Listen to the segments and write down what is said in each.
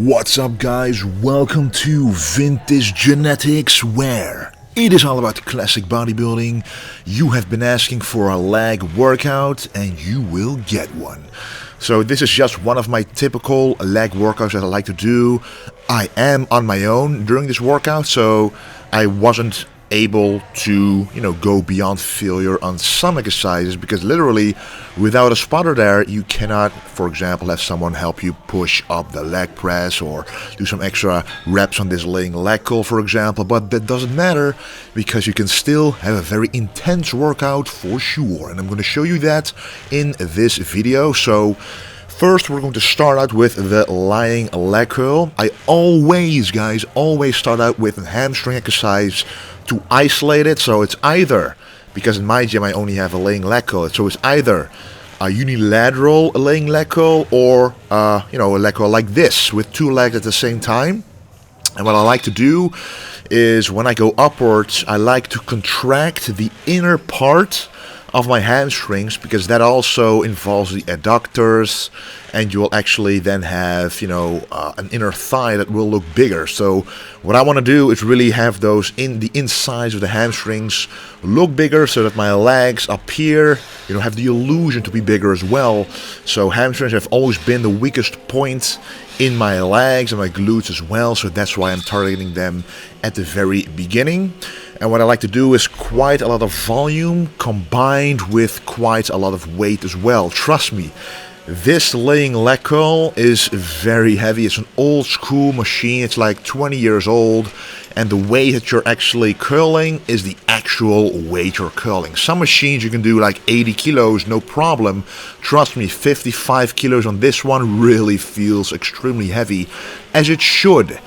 What's up, guys? Welcome to Vintage Genetics, where it is all about classic bodybuilding. You have been asking for a leg workout and you will get one. So this is just one of my typical leg workouts that I like to do. I am on my own during this workout, so I wasn't able to, go beyond failure on some exercises, because literally without a spotter there, you cannot, for example, have someone help you push up the leg press or do some extra reps on this laying leg curl, for example. But that doesn't matter, because you can still have a very intense workout for sure, and I'm going to show you that in this video. So first, we're going to start out with the lying leg curl. I always start out with a hamstring exercise to isolate it. So it's either, because in my gym I only have a laying leg curl, so it's either a unilateral laying leg curl or a leg curl like this with two legs at the same time. And what I like to do is, when I go upwards, I like to contract the inner part of my hamstrings, because that also involves the adductors, and you will actually then have an inner thigh that will look bigger. So what I want to do is really have those the insides of the hamstrings look bigger, so that my legs up here have the illusion to be bigger as well. So hamstrings have always been the weakest point in my legs and my glutes as well, so that's why I'm targeting them at the very beginning. And what I like to do is quite a lot of volume combined with quite a lot of weight as well. Trust me, this laying leg curl is very heavy. It's an old school machine. It's like 20 years old, and the weight that you're actually curling is the actual weight you're curling. Some machines you can do like 80 kilos, no problem. Trust me, 55 kilos on this one really feels extremely heavy, as it should.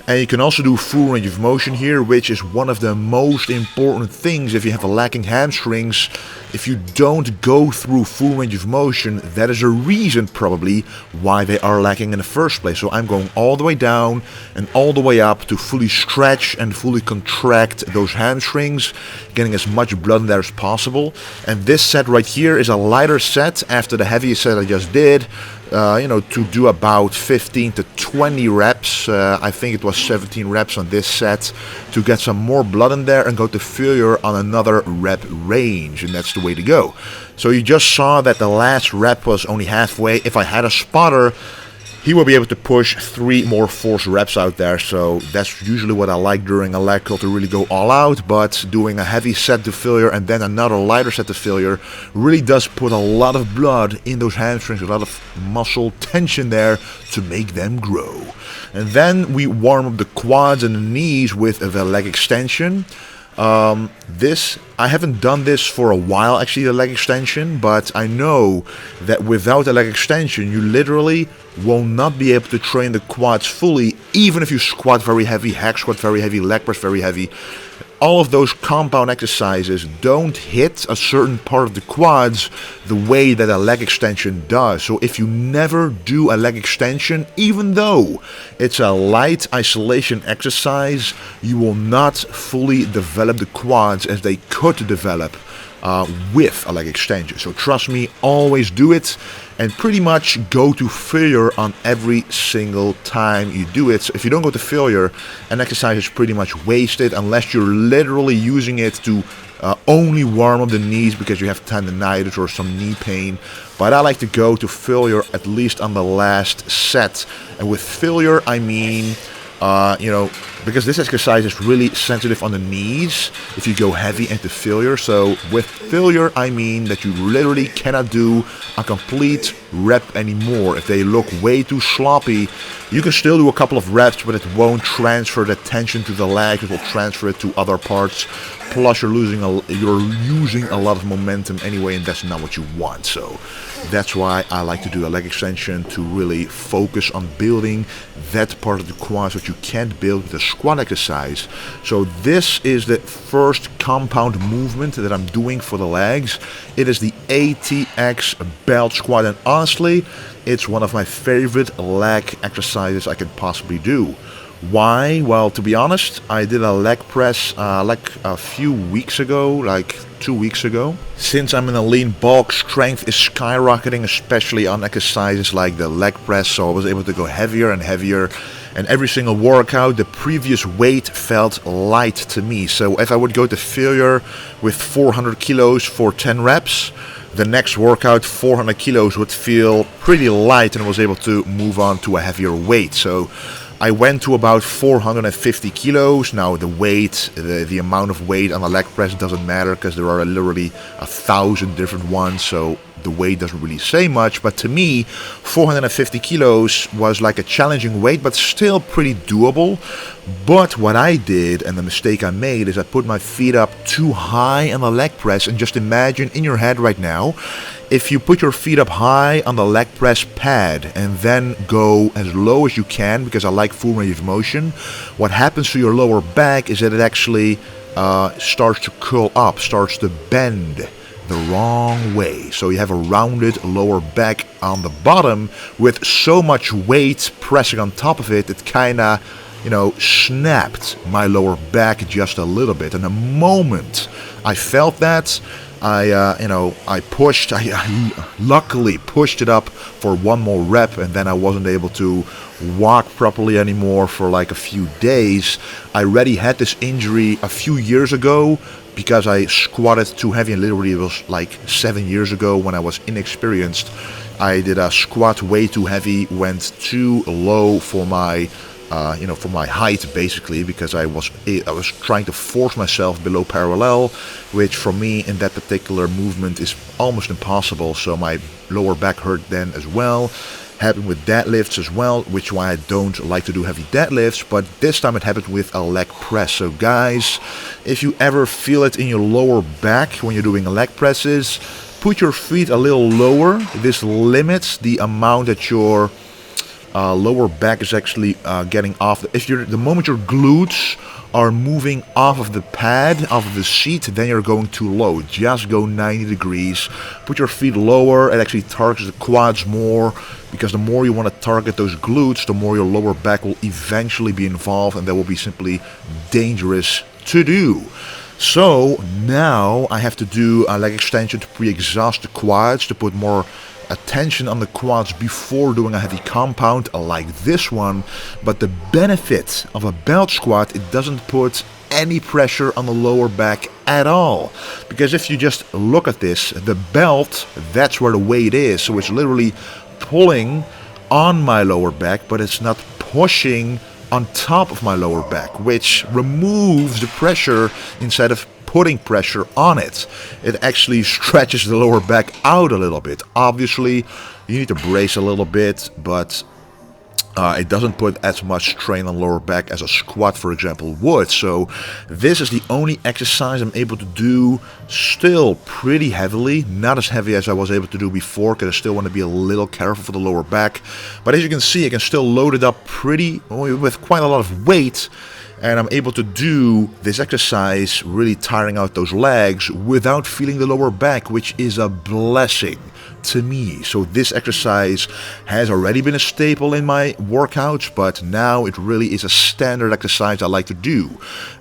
And you can also do full range of motion here, which is one of the most important things if you have a lacking hamstrings. If you don't go through full range of motion, that is a reason probably why they are lacking in the first place. So I'm going all the way down and all the way up to fully stretch and fully contract those hamstrings, getting as much blood in there as possible. And this set right here is a lighter set after the heaviest set I just did. To do about 15 to 20 reps. I think it was 17 reps on this set, to get some more blood in there and go to failure on another rep range, and that's the way to go. So you just saw that the last rep was only halfway. If I had a spotter, he will be able to push 3 more force reps out there. So that's usually what I like during a leg curl, to really go all out. But doing a heavy set to failure and then another lighter set to failure really does put a lot of blood in those hamstrings, a lot of muscle tension there to make them grow. And then we warm up the quads and the knees with the leg extension. I haven't done this for a while, actually, the leg extension, but I know that without the leg extension, you literally will not be able to train the quads fully, even if you squat very heavy, hack squat very heavy, leg press very heavy. All of those compound exercises don't hit a certain part of the quads the way that a leg extension does. So if you never do a leg extension, even though it's a light isolation exercise, you will not fully develop the quads as they could develop with a leg extension. So trust me, always do it, and pretty much go to failure on every single time you do it. So if you don't go to failure, an exercise is pretty much wasted, unless you're literally using it to only warm up the knees because you have tendonitis or some knee pain. But I like to go to failure at least on the last set. And with failure, I mean because this exercise is really sensitive on the knees if you go heavy into failure. So with failure, I mean that you literally cannot do a complete rep anymore. If they look way too sloppy, you can still do a couple of reps, but it won't transfer the tension to the leg. It will transfer it to other parts. Plus, you're using a lot of momentum anyway, and that's not what you want. So that's why I like to do a leg extension, to really focus on building that part of the quads that you can't build with a squat exercise. So this is the first compound movement that I'm doing for the legs. It is the ATX belt squat, and honestly, it's one of my favorite leg exercises I can possibly do. Why? Well, to be honest, I did a leg press like a few weeks ago, like 2 weeks ago. Since I'm in a lean bulk, strength is skyrocketing, especially on exercises like the leg press, so I was able to go heavier and heavier. And every single workout, the previous weight felt light to me. So if I would go to failure with 400 kilos for 10 reps, the next workout, 400 kilos, would feel pretty light, and I was able to move on to a heavier weight. So I went to about 450 kilos. Now the weight, the amount of weight on a leg press doesn't matter because there are literally 1,000 different ones, so the weight doesn't really say much. But to me, 450 kilos was like a challenging weight, but still pretty doable. But what I did, and the mistake I made, is I put my feet up too high on the leg press. And just imagine in your head right now, if you put your feet up high on the leg press pad and then go as low as you can, because I like full range of motion, what happens to your lower back is that it actually starts to curl up, starts to bend the wrong way. So you have a rounded lower back on the bottom with so much weight pressing on top of it, it kind of, snapped my lower back just a little bit. And the moment I felt that, I pushed, I luckily pushed it up for one more rep, and then I wasn't able to walk properly anymore for like a few days. I already had this injury a few years ago because I squatted too heavy, and literally it was like 7 years ago when I was inexperienced. I did a squat way too heavy, went too low for my for my height, basically, because I was trying to force myself below parallel, which for me in that particular movement is almost impossible. So my lower back hurt then as well. Happened with deadlifts as well, which why I don't like to do heavy deadlifts, but this time it happened with a leg press. So guys, if you ever feel it in your lower back when you're doing leg presses, put your feet a little lower. This limits the amount that your lower back is actually getting off. The moment your glutes are moving off of the pad, off of the seat, then you're going too low. Just go 90 degrees. Put your feet lower. It actually targets the quads more, because the more you want to target those glutes, the more your lower back will eventually be involved, and that will be simply dangerous to do. So now I have to do a leg extension to pre-exhaust the quads, to put more attention on the quads before doing a heavy compound like this one. But the benefit of a belt squat, it doesn't put any pressure on the lower back at all, because if you just look at this, the belt, that's where the weight is, so it's literally pulling on my lower back, but it's not pushing on top of my lower back, which removes the pressure instead of putting pressure on it. It actually stretches the lower back out a little bit. Obviously, you need to brace a little bit, but it doesn't put as much strain on lower back as a squat, for example, would. So this is the only exercise I'm able to do still pretty heavily. Not as heavy as I was able to do before, because I still want to be a little careful for the lower back. But as you can see, I can still load it up with quite a lot of weight. And I'm able to do this exercise, really tiring out those legs without feeling the lower back, which is a blessing to me. So this exercise has already been a staple in my workouts, but now it really is a standard exercise I like to do.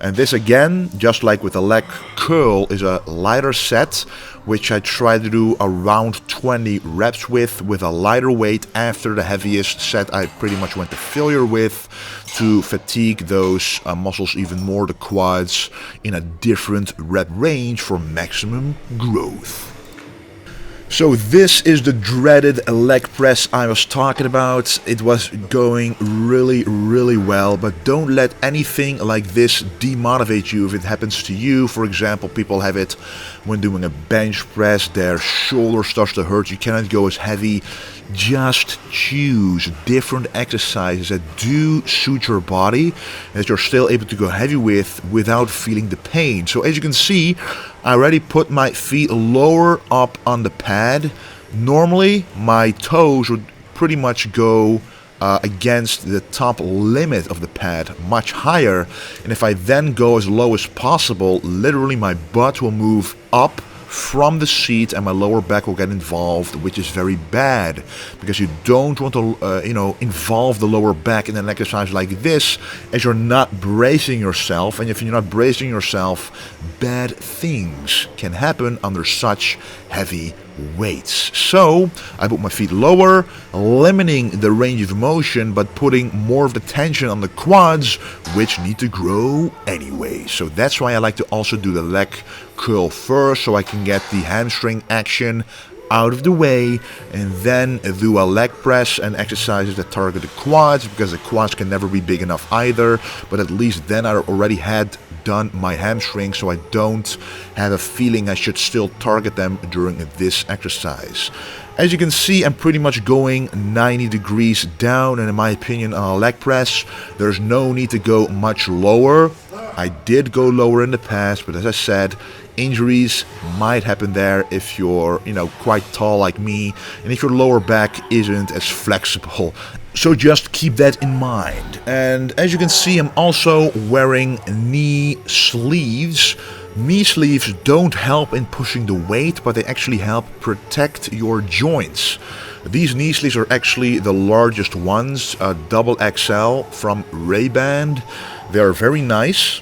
And this, again, just like with the leg curl, is a lighter set, which I try to do around 20 reps with a lighter weight after the heaviest set I pretty much went to failure with, to fatigue those muscles even more, the quads, in a different rep range for maximum growth. So this is the dreaded leg press I was talking about. It was going really, really well, but don't let anything like this demotivate you if it happens to you. For example, people have it when doing a bench press, their shoulder starts to hurt, you cannot go as heavy. Just choose different exercises that do suit your body and that you're still able to go heavy with without feeling the pain. So as you can see, I already put my feet lower up on the pad. Normally my toes would pretty much go against the top limit of the pad, much higher, and if I then go as low as possible, literally my butt will move up from the seat, and my lower back will get involved, which is very bad because you don't want to involve the lower back in an exercise like this, as you're not bracing yourself, and if you're not bracing yourself, bad things can happen under such heavy weights. So I put my feet lower, limiting the range of motion but putting more of the tension on the quads, which need to grow anyway. So that's why I like to also do the leg curl first, so I can get the hamstring action out of the way, and then do a leg press and exercises that target the quads, because the quads can never be big enough either, but at least then I already had done my hamstring, so I don't have a feeling I should still target them during this exercise. As you can see, I'm pretty much going 90 degrees down, and in my opinion on a leg press there's no need to go much lower. I did go lower in the past, but as I said, injuries might happen there if you're quite tall like me, and if your lower back isn't as flexible. So just keep that in mind. And as you can see, I'm also wearing knee sleeves. Knee sleeves don't help in pushing the weight, but they actually help protect your joints. These knee sleeves are actually the largest ones, double XL from Ray-Ban. They're very nice,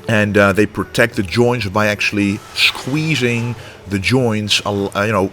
and they protect the joints by actually squeezing the joints,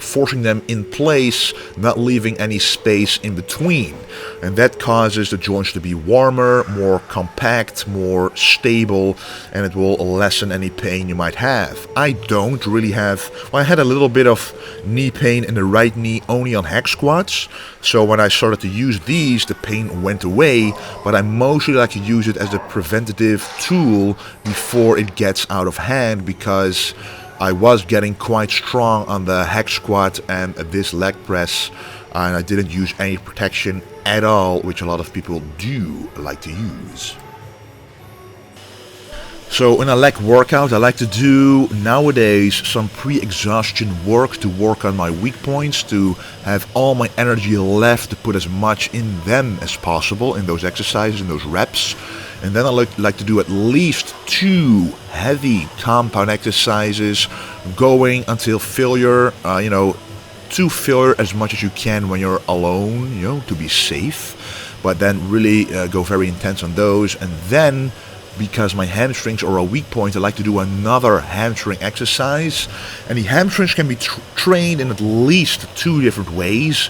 forcing them in place, not leaving any space in between. And that causes the joints to be warmer, more compact, more stable, and it will lessen any pain you might have. I don't really have, well, I had a little bit of knee pain in the right knee only on hack squats. So when I started to use these, the pain went away, but I mostly like to use it as a preventative tool before it gets out of hand, because I was getting quite strong on the hack squat and this leg press, and I didn't use any protection at all, which a lot of people do like to use. So in a leg workout, I like to do nowadays some pre-exhaustion work to work on my weak points, to have all my energy left to put as much in them as possible in those exercises, in those reps. And then I like to do at least 2 heavy compound exercises, going until failure, to failure as much as you can when you're alone, to be safe. But then really go very intense on those. And then, because my hamstrings are a weak point, I like to do another hamstring exercise. And the hamstrings can be trained in at least 2 different ways.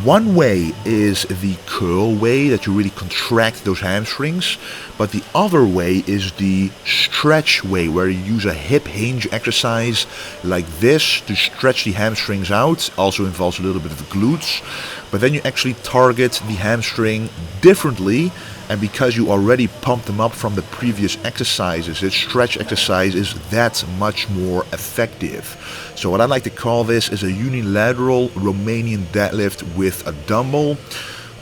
One way is the curl way, that you really contract those hamstrings, but the other way is the stretch way, where you use a hip hinge exercise like this to stretch the hamstrings out. Also involves a little bit of the glutes, but then you actually target the hamstring differently, and because you already pumped them up from the previous exercises, this stretch exercise is that much more effective. So what I like to call this is a Uni-Lateral Romanian Deadlift with a dumbbell.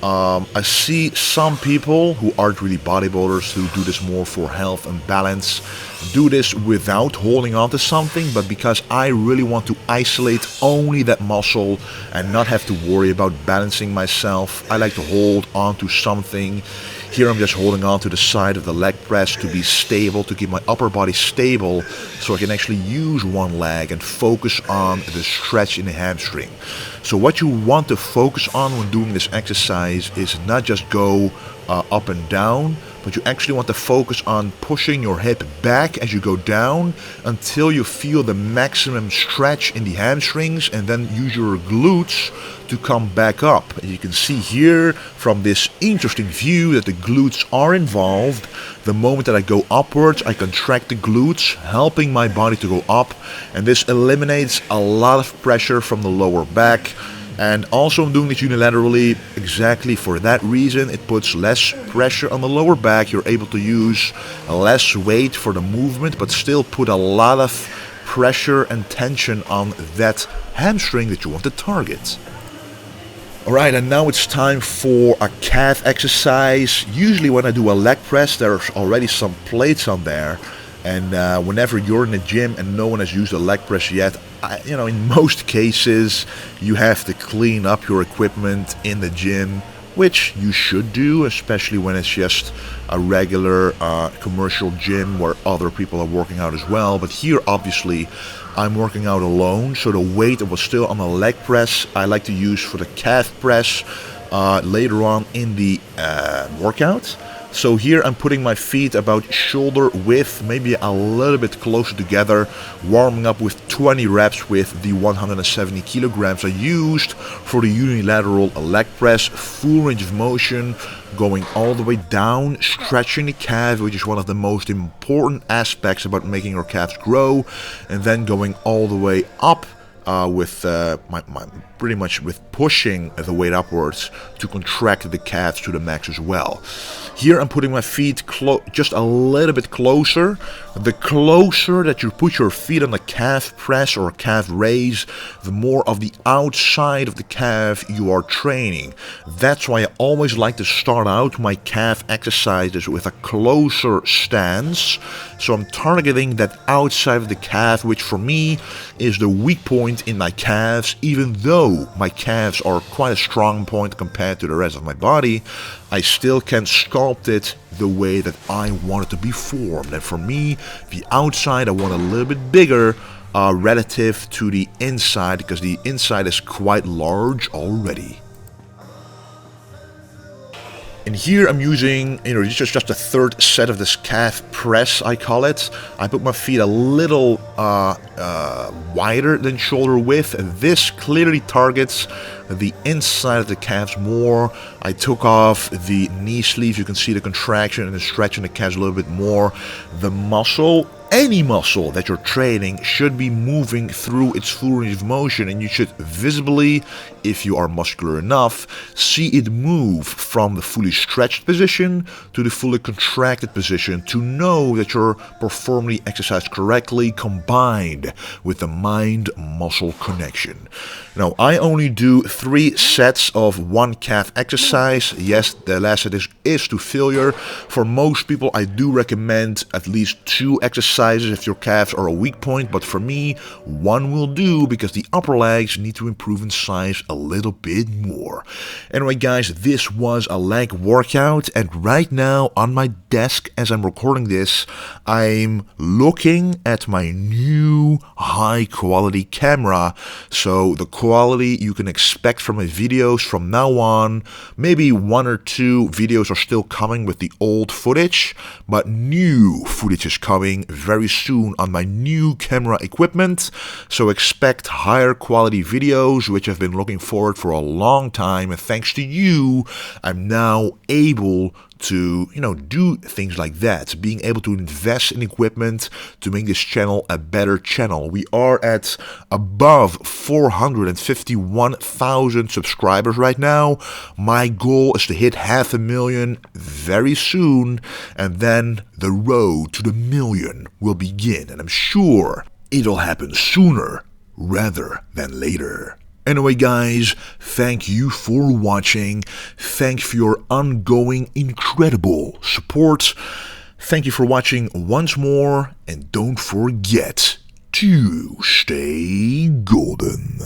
I see some people who aren't really bodybuilders, who do this more for health and balance, do this without holding on to something, but because I really want to isolate only that muscle and not have to worry about balancing myself, I like to hold on to something. Here I'm just holding on to the side of the leg press to be stable, to keep my upper body stable, so I can actually use one leg and focus on the stretch in the hamstring. So what you want to focus on when doing this exercise is not just go up and down, but you actually want to focus on pushing your hip back as you go down until you feel the maximum stretch in the hamstrings, and then use your glutes to come back up. And you can see here from this interesting view that the glutes are involved. The moment that I go upwards, I contract the glutes, helping my body to go up, and this eliminates a lot of pressure from the lower back. And also I'm doing this unilaterally exactly for that reason. It puts less pressure on the lower back. You're able to use less weight for the movement, but still put a lot of pressure and tension on that hamstring that you want to target. Alright, and now it's time for a calf exercise. Usually when I do a leg press, there's already some plates on there. And whenever you're in the gym and no one has used a leg press yet, in most cases you have to clean up your equipment in the gym which you should do, especially when it's just a regular commercial gym where other people are working out as well. But here, obviously, I'm working out alone, so the weight that was still on the leg press, I like to use for the calf press later on in the workout. So here I'm putting my feet about shoulder width, maybe a little bit closer together, warming up with 20 reps with the 170 kilograms I used for the unilateral leg press, full range of motion, going all the way down, stretching the calf, which is one of the most important aspects about making your calves grow, and then going all the way up with pretty much with pushing the weight upwards to contract the calves to the max as well. Here I'm putting my feet just a little bit closer. The closer that you put your feet on the calf press or calf raise, the more of the outside of the calf you are training. That's why I always like to start out my calf exercises with a closer stance. So I'm targeting that outside of the calf, which for me is the weak point in my calves. Even though my calves are quite a strong point compared to the rest of my body, I still can sculpt it the way that I want it to be formed. And for me, the outside I want a little bit bigger relative to the inside, because the inside is quite large already. And here I'm using, just a third set of this calf press, I call it. I put my feet a little wider than shoulder width, and this clearly targets the inside of the calves more. I took off the knee sleeve. You can see the contraction and the stretch in the calves a little bit more. The muscle, any muscle that you're training, should be moving through its full range of motion, and you should visibly, if you are muscular enough, see it move from the fully stretched position to the fully contracted position to know that you're performing the exercise correctly, combined with the mind-muscle connection. Now, I only do 3 sets of one calf exercise. Yes, the last set is to failure. For most people, I do recommend at least 2 exercises if your calves are a weak point, but for me, 1 will do because the upper legs need to improve in size a little bit more. Anyway, guys, this was a leg workout, and right now on my desk as I'm recording this, I'm looking at my new high quality camera. So the quality you can expect from my videos from now on, maybe 1 or 2 videos are still coming with the old footage, but new footage is coming very soon on my new camera equipment. So expect higher quality videos, which I've been looking forward for a long time, and thanks to you, I'm now able to, do things like that, being able to invest in equipment to make this channel a better channel. We are at above 451,000 subscribers right now. My goal is to hit 500,000 very soon, and then the road to the million will begin, and I'm sure it'll happen sooner rather than later. Anyway, guys, thank you for watching. Thanks for your ongoing incredible support. Thank you for watching once more, and don't forget to stay golden.